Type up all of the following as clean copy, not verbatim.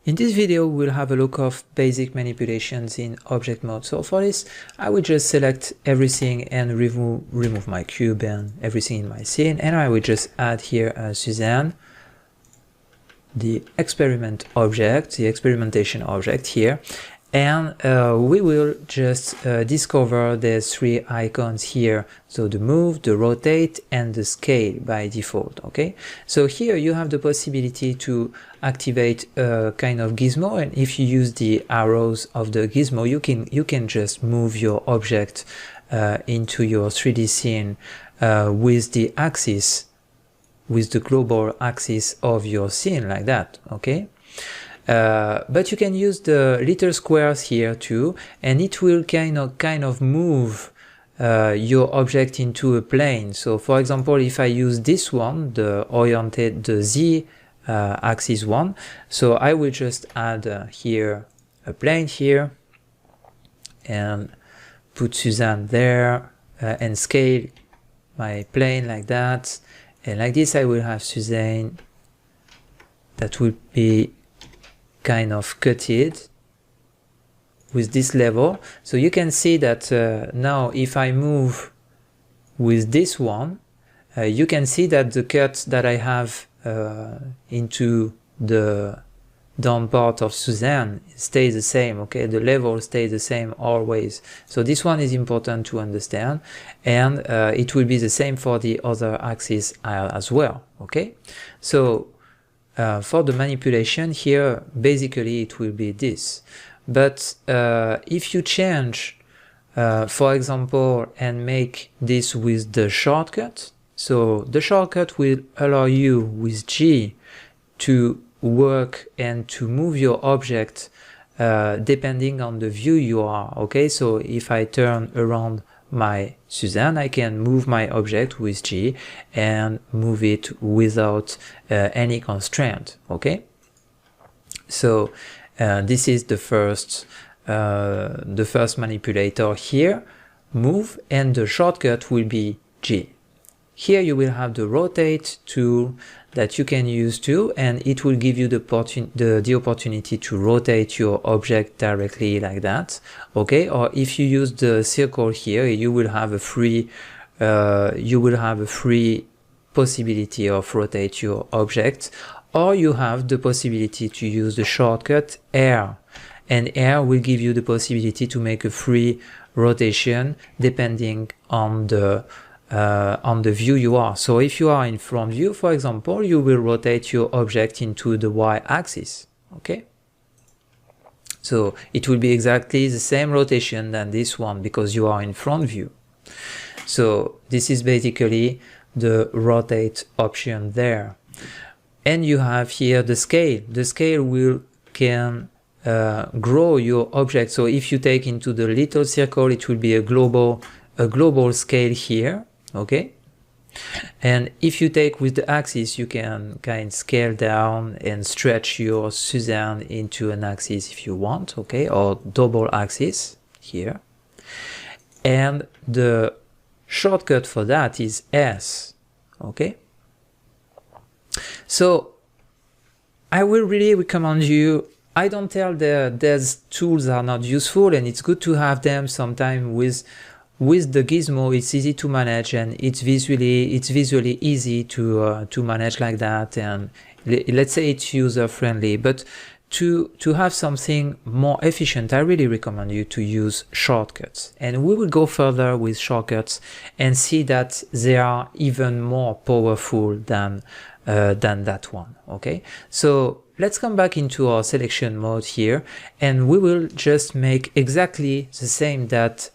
In this video, we'll have a look of basic manipulations in object mode. So for this, I will just select everything and remove my cube and everything in my scene. And I will just add here Suzanne, the experiment object, the experimentation object here. And we will just discover the three icons here. So the move, the rotate, and the scale by default. Okay. So here you have the possibility to activate a kind of gizmo, and if you use the arrows of the gizmo, you can just move your object into your 3D scene with the axis, with the global axis of your scene like that. Okay. But you can use the little squares here too, and it will kind of move your object into a plane. So for example, if I use this one, the Z axis one, so I will just add here a plane here and put Suzanne there and scale my plane like that, and like this I will have Suzanne that will be kind of cutted with this level. So you can see that now if I move with this one, you can see that the cut that I have into the down part of Suzanne stays the same. Okay, the level stays the same always. So this one is important to understand, and it will be the same for the other axis as well. Okay, so for the manipulation here, basically it will be this. But if you change, for example, and make this with the shortcut, so the shortcut will allow you with G to work and to move your object depending on the view you are. Okay, so if I turn around my Suzanne, I can move my object with G and move it without any constraint. Okay, so this is the first manipulator here, move, and the shortcut will be G. Here you will have the rotate tool that you can use too, and it will give you the opportunity to rotate your object directly like that. Okay, or if you use the circle here, you will have a free possibility of rotate your object, or you have the possibility to use the shortcut R, and R will give you the possibility to make a free rotation depending on the view you are. So if you are in front view, for example, you will rotate your object into the y-axis. Okay, so it will be exactly the same rotation than this one because you are in front view. So this is basically the rotate option there. And you have here the scale. The scale can grow your object. So if you take into the little circle, it will be a global scale here. Okay, and if you take with the axis, you can kind of scale down and stretch your Suzanne into an axis if you want. Okay, or double axis here, and the shortcut for that is S. Okay, so I will really recommend you. I don't tell these tools are not useful, and it's good to have them sometime with the gizmo. It's easy to manage, and it's visually easy to manage like that, and let's say it's user friendly. But to have something more efficient, I really recommend you to use shortcuts, and we will go further with shortcuts and see that they are even more powerful than that one. Okay, so let's come back into our selection mode here, and we will just make exactly the same that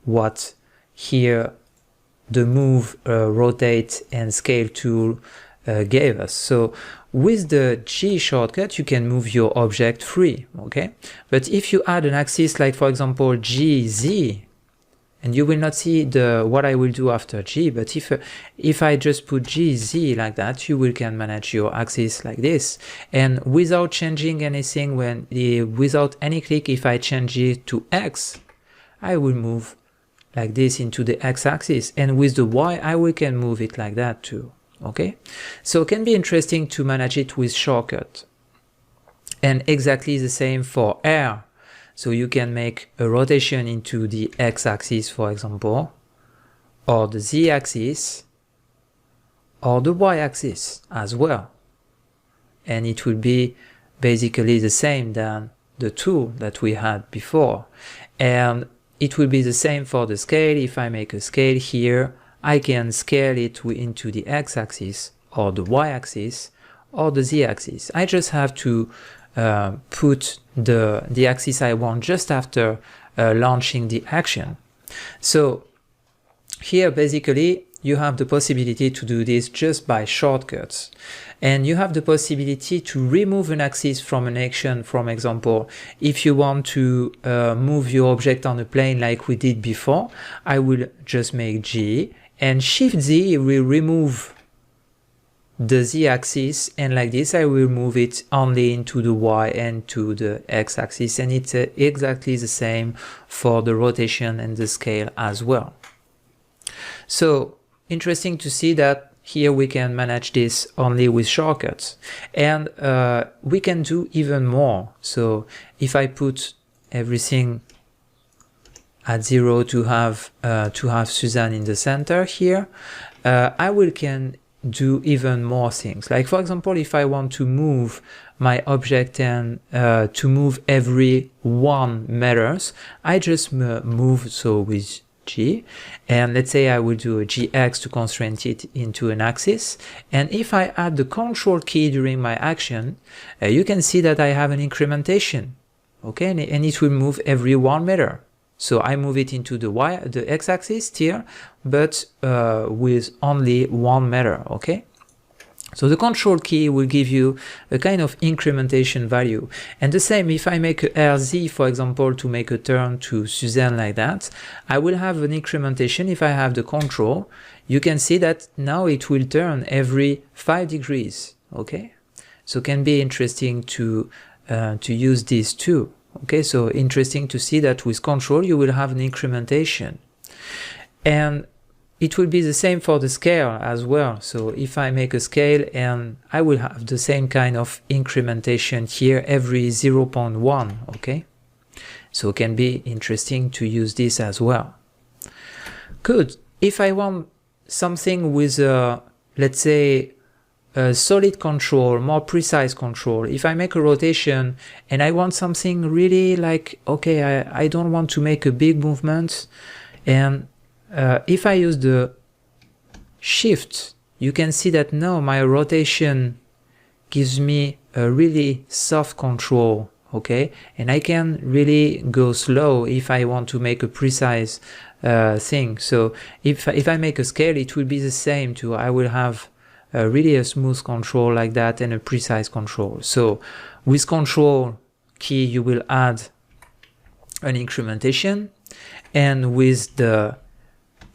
what here the move, rotate, and scale tool gave us. So with the G shortcut, you can move your object free. Okay, but if you add an axis like, for example, GZ, and you will not see what I will do after G, but if I just put GZ like that, you can manage your axis like this, and without changing anything, without any click, if I change it to X, I will move like this into the x-axis, and with the y we can move it like that too. Okay, so it can be interesting to manage it with shortcut. And exactly the same for R. So you can make a rotation into the x-axis, for example, or the z-axis, or the y-axis as well. And it will be basically the same than the tool that we had before. And it will be the same for the scale. If I make a scale here, I can scale it into the x-axis or the y-axis or the z-axis. I just have to put the axis I want just after launching the action. So here basically you have the possibility to do this just by shortcuts, and you have the possibility to remove an axis from an action. For example, if you want to move your object on a plane like we did before, I will just make G, and Shift Z will remove the z-axis, and like this I will move it only into the y and to the x-axis, and it's exactly the same for the rotation and the scale as well. So interesting to see that here we can manage this only with shortcuts, and we can do even more. So if I put everything at 0 to have Suzanne in the center here, I can do even more things. Like for example, if I want to move my object and to move every 1 meters, I just move so with G, and let's say I will do a GX to constrain it into an axis, and if I add the control key during my action, you can see that I have an incrementation, okay, and it will move every 1 meter. So I move it into the x-axis here, but with only 1 meter, okay? So the control key will give you a kind of incrementation value. And the same, if I make a RZ, for example, to make a turn to Suzanne like that, I will have an incrementation. If I have the control, you can see that now it will turn every 5 degrees, okay? So it can be interesting to use these too. Okay, so interesting to see that with control you will have an incrementation, and it will be the same for the scale as well. So if I make a scale, and I will have the same kind of incrementation here every 0.1, okay? So it can be interesting to use this as well. Good. If I want something with let's say a solid control, more precise control, if I make a rotation and I want something really like, okay, I don't want to make a big movement, and if I use the shift, you can see that now my rotation gives me a really soft control, okay, and I can really go slow if I want to make a precise thing. So if I make a scale, it will be the same too. I will have really a smooth control like that and a precise control. So with control key you will add an incrementation, and with the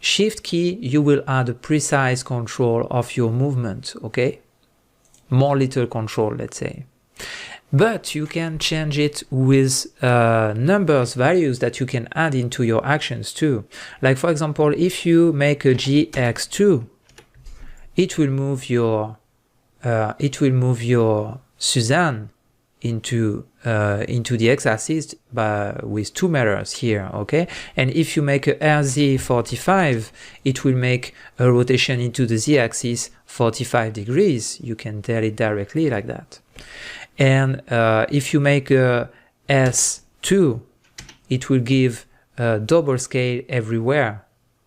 shift key you will add a precise control of your movement, okay, more little control, let's say. But you can change it with numbers, values that you can add into your actions too. Like for example, if you make a GX2, it will move your Suzanne into the x-axis with 2 meters here, okay? And if you make a RZ45, it will make a rotation into the z-axis 45 degrees. You can tell it directly like that. And if you make a S2, it will give a double scale everywhere,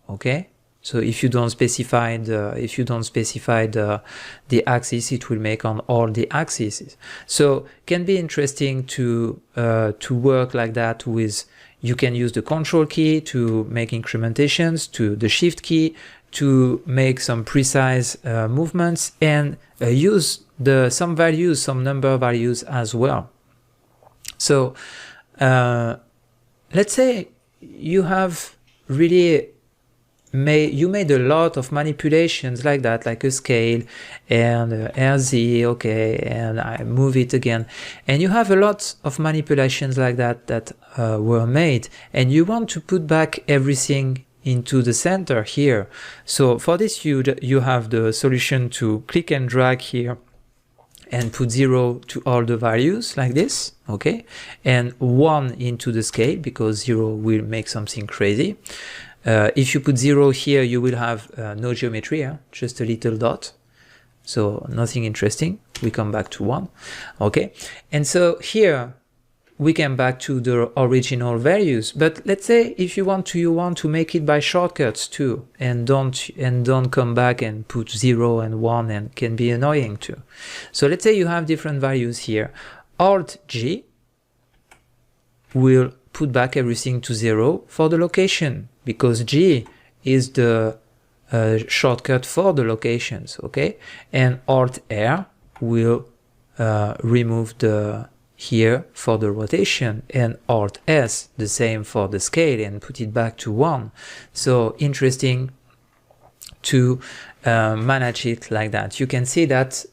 okay? So if you don't specify the axis, it will make on all the axes. So can be interesting to work like that with. You can use the control key to make incrementations, to the shift key to make some precise movements, and use some values, some number values as well. So let's say you have really made a lot of manipulations like that, like a scale and RZ, okay, and I move it again, and you have a lot of manipulations like that were made, and you want to put back everything into the center here. So for this you have the solution to click and drag here and put 0 to all the values like this, okay, and 1 into the scale because 0 will make something crazy. If you put 0 here, you will have no geometry, just a little dot, so nothing interesting. We come back to 1, okay, and so here we come back to the original values. But let's say if you want to make it by shortcuts too, and don't come back and put 0 and 1, and can be annoying too. So let's say you have different values here. Alt G will put back everything to 0 for the location, because G is the shortcut for the locations, okay? And Alt R will remove the here for the rotation, and Alt S the same for the scale, and put it back to 1. So interesting to manage it like that. You can see that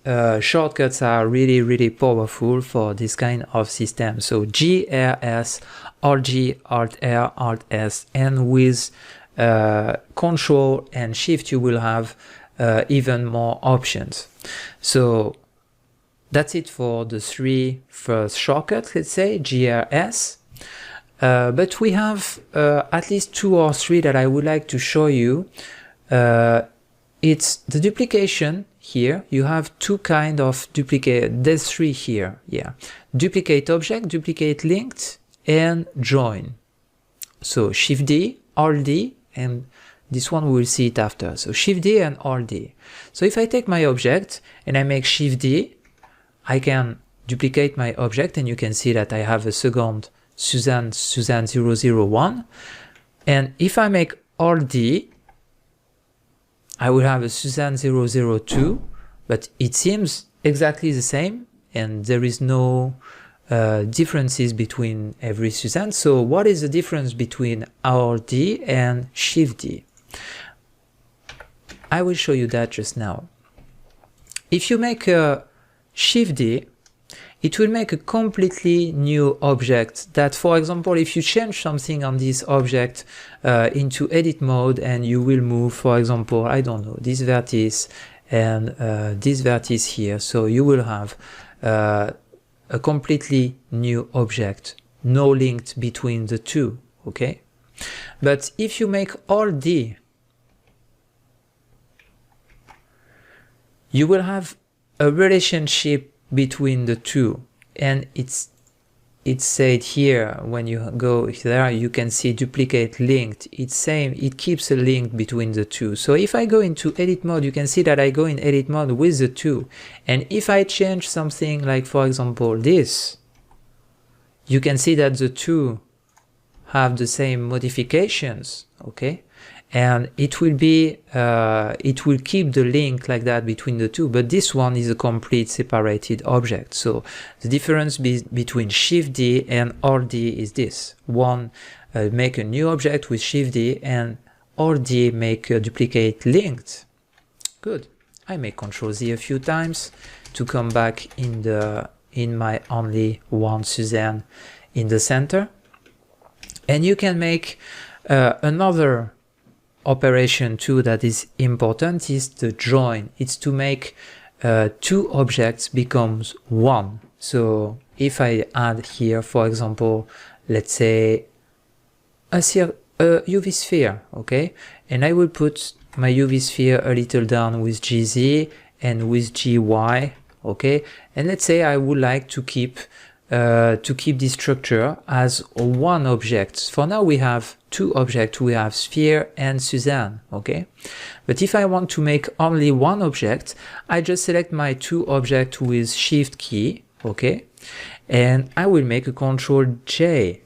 shortcuts are really powerful for this kind of system. So G, R, S, Alt G, Alt R, Alt S, and with Control and Shift you will have even more options. So that's it for the 3 first shortcuts, let's say, GRS. But we have at least 2 or 3 that I would like to show you. It's the duplication here. You have 2 kind of duplicate. There's 3 here, yeah. Duplicate object, duplicate linked, and join. So Shift D, Alt D, and this one we will see it after. So Shift D and Alt D. So if I take my object and I make Shift D, I can duplicate my object, and you can see that I have a second Suzanne 001. And if I make Alt D, I will have a Suzanne 002, but it seems exactly the same, and there is no differences between every Suzanne. So what is the difference between Alt D and Shift D? I will show you that just now. If you make a Shift D, it will make a completely new object that, for example, if you change something on this object into edit mode, and you will move, for example, I don't know, this vertex and this vertex here, so you will have a completely new object, no link between the two, okay? But if you make Alt D, you will have a relationship between the two, and it's said here when you go there, you can see duplicate linked. It's same, it keeps a link between the two. So if I go into edit mode, you can see that I go in edit mode with the two, and if I change something like, for example, this, you can see that the two have the same modifications, okay? And it will be it will keep the link like that between the two, but this one is a complete separated object. So the difference between Shift D and Alt D is this: one make a new object with Shift D, and Alt D make a duplicate linked. Good. I make Control Z a few times to come back in my only one Suzanne in the center, and you can make another operation too that is important, is the join. It's to make 2 objects becomes 1. So if I add here, for example, let's say a UV sphere, okay, and I will put my UV sphere a little down with GZ and with GY, okay, and let's say I would like to keep this structure as 1 object. For now we have 2 objects, we have sphere and Suzanne, okay? But if I want to make only 1 object, I just select my 2 objects with Shift key, okay? And I will make a Control J,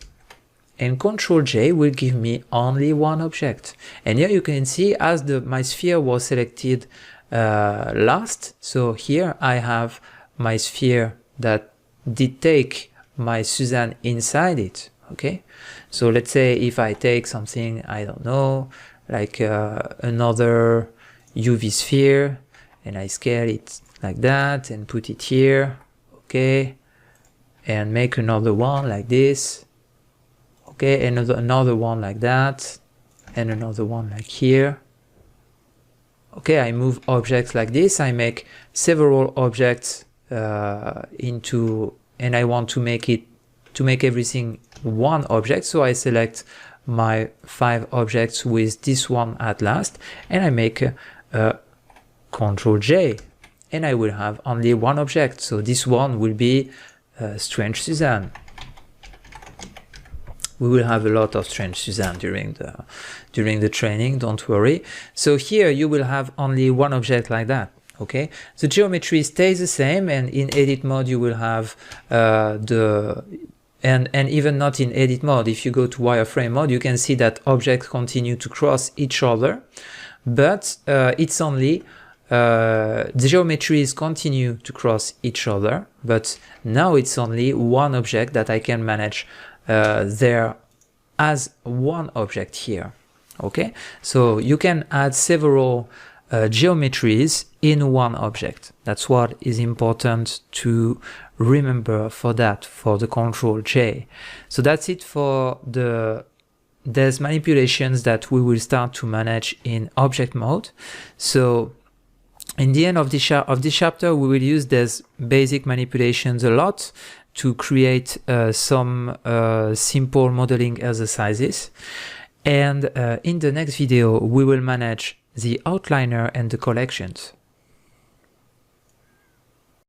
and Control J will give me only 1 object. And here you can see as my sphere was selected last, so here I have my sphere that did take my Suzanne inside it, okay? So let's say if I take something, I don't know, like another UV sphere, and I scale it like that and put it here, okay, and make another one like this, okay, and another one like that, and another one like here, okay. I move objects like this, I make several objects and I want to make everything one object. So I select my 5 objects with this one at last, and I make a Ctrl J, and I will have only one object. So this one will be Strange Suzanne. We will have a lot of Strange Suzanne during the training, don't worry. So here you will have only one object like that. Okay, the geometry stays the same, and in edit mode you will have and even not in edit mode, if you go to wireframe mode, you can see that objects continue to cross each other, but it's only the geometries continue to cross each other, but now it's only one object that I can manage there as one object here. Okay, so you can add several geometries in one object. That's what is important to remember for that, for the Ctrl J. So that's it for there's manipulations that we will start to manage in object mode. So in the end of this chapter, we will use these basic manipulations a lot to create some simple modeling exercises. And in the next video, we will manage the outliner and the collections.